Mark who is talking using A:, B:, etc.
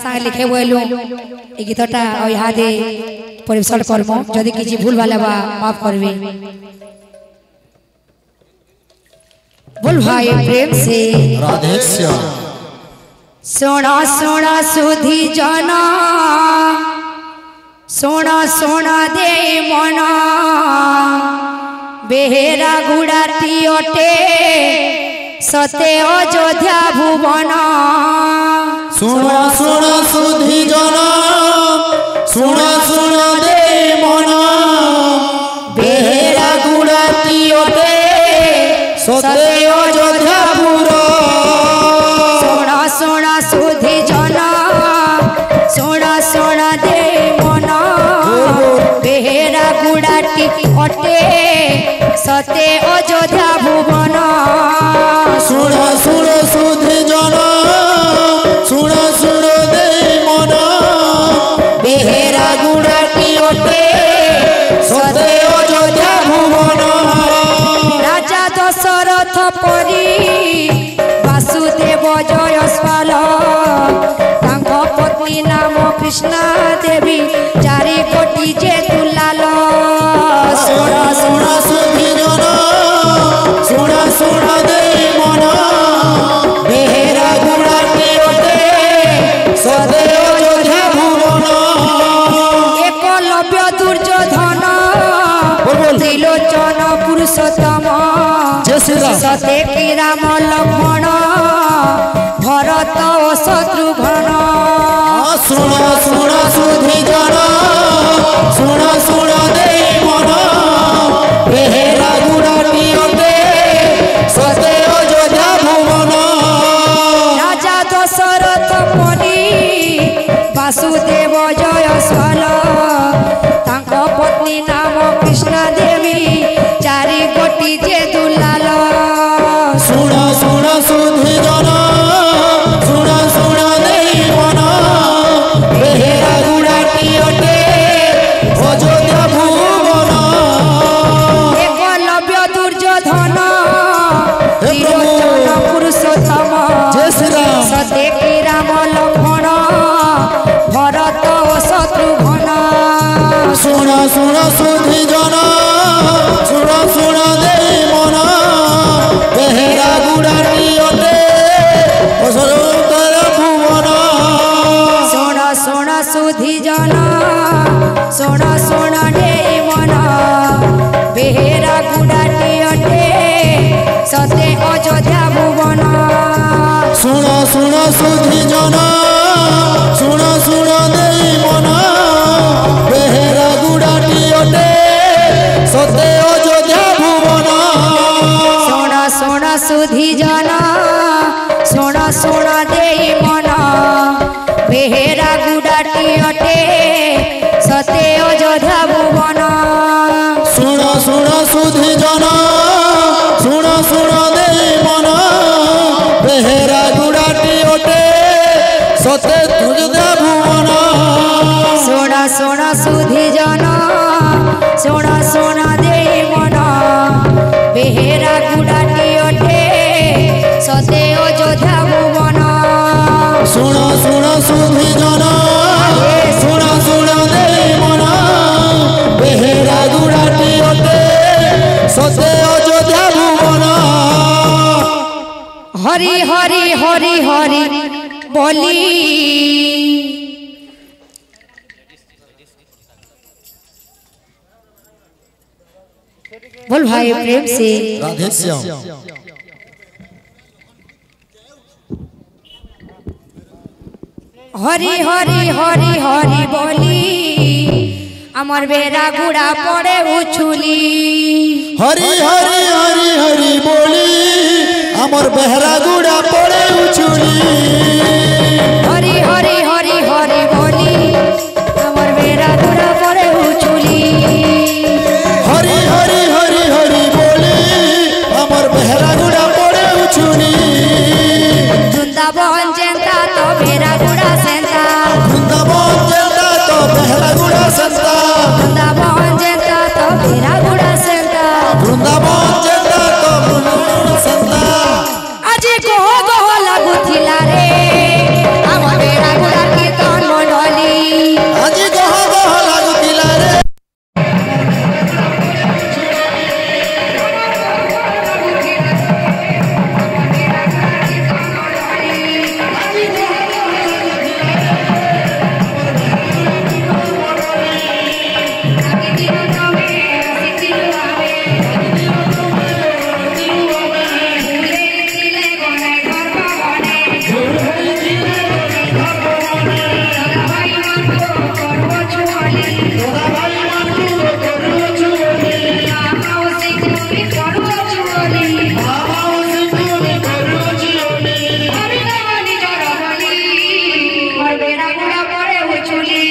A: सांग लिखे बोलू ए गीतटा इहादे परिवेशन करमो जदि किछि भूल भाले बा माफ करबे। बोल भाई प्रेम से
B: राधे श्याम।
A: सोना सोना सुधी जना सोना सोना दे मना बेहेरा गुड़ाती अटे सते अयोध्या भुवन।
B: सुना सुना सुधी जना सुना सुना दे मना बेहेरा गुड़ाती अटे सते अयोध्या भुवन।
A: सोना सोना सुधी जना सोना सोना दे मना बेहेरा गुड़ाती अटे सते अयोध्या भुवन।
B: सुना सुना सुधी जना सुना सुना दे मना बेहेरा गुड़ाती अटे सते अयोध्या भुवन।
A: राजा दशरथ परी वासुदेव जयस्वाल तांको पत्नी नाम कृष्णा देवी चारि कोटी जे दुलाल।
B: सुना सुना सुधी जना सुना सुना दे मना बेहेरा गुड़ाती अटे सते अयोध्या भुवन।
A: एकलव्य दुर्योधन त्रिलोचन पुरुषोत्तम सते की राम लक्ष्मण भरत ओ शत्रुघ्न।
B: सुना सुना सुधी जना सुना सुना दे मना बेहेरा गुड़ाती अटे सते अयोध्या भुवन।
A: राजा दशरथ परी वासुदेव जयस्वाल तांको पत्नी नाम कृष्णा देवी चारि कोटी जे दुलाल।
B: सुना सुना सुधी जना सुना सुना दे मना बेहेरा गुड़ाती अटे अयोध्या भुवन।
A: एकलव्य दुर्योधन त्रिलोचन पुरुषोत्तम
B: जय श्री राम।
A: सते की राम लक्ष्मण भरत ओ शत्रुघ्न।
B: सुना सुना सुधी जना सुना सुना दे मना बेहेरा गुड़ाती अटे अयोध्या भुवन।
A: सोना सोना सुधी जना सोना सोना दे मना बेहेरा गुड़ाती अटे सते अयोध्या भुवन।
B: सुना सुना सुधी जना सुना सुना दे मना बेहेरा गुड़ाती अटे सते अयोध्या भुवन।
A: सोना सोना सुधी जना सोना सोना दे मना बेहेरा गुड़ाती अटे सते अयोध्या भुवन।
B: सुना सुना सुधी जना सुना सुना दे मना बेहेरा गुड़ाती अटे सते अयोध्या भुवन।
A: सोना सोना सुधी जना सोना सोना दे मना बेहेरा गुड़ाती अटे सते अयोध्या भुवन।
B: सुना सुना सुधी जना सुना सुना दे मना बेहेरा गुड़ाती अटे सते अयोध्या भुवन।
A: हरि हरि हरि हरि बोली बोल भाई प्रेम से
B: राधे श्याम।
A: हरि हरि हरि हरि बोली अमर बेरा गुड़ा पड़े उछुली।
B: हरि हरि हरि हरि बोली अमर बेहरा गुड़ा पड़े उछुली।
A: हरि हरि हरि हरि बोली अमर बेरा गुड़ा पड़े उछुली।
B: हरि हरि हरि हरि बोली अमर बेहरा गुड़ा पड़े उछुली।
A: वृंदावन जेंता तो बेरा गुड़ा सेंता
B: वृंदावन जेंता तो बेहरा गुड़ा संता।
A: वृंदावन जेंता तो बेरा गुड़ा सेंता
B: वृंदावन जेंता तो बेहरा गुड़ा संता।
A: आज को लागू थिला रे बेरा गुड़ा पड़े हो चुली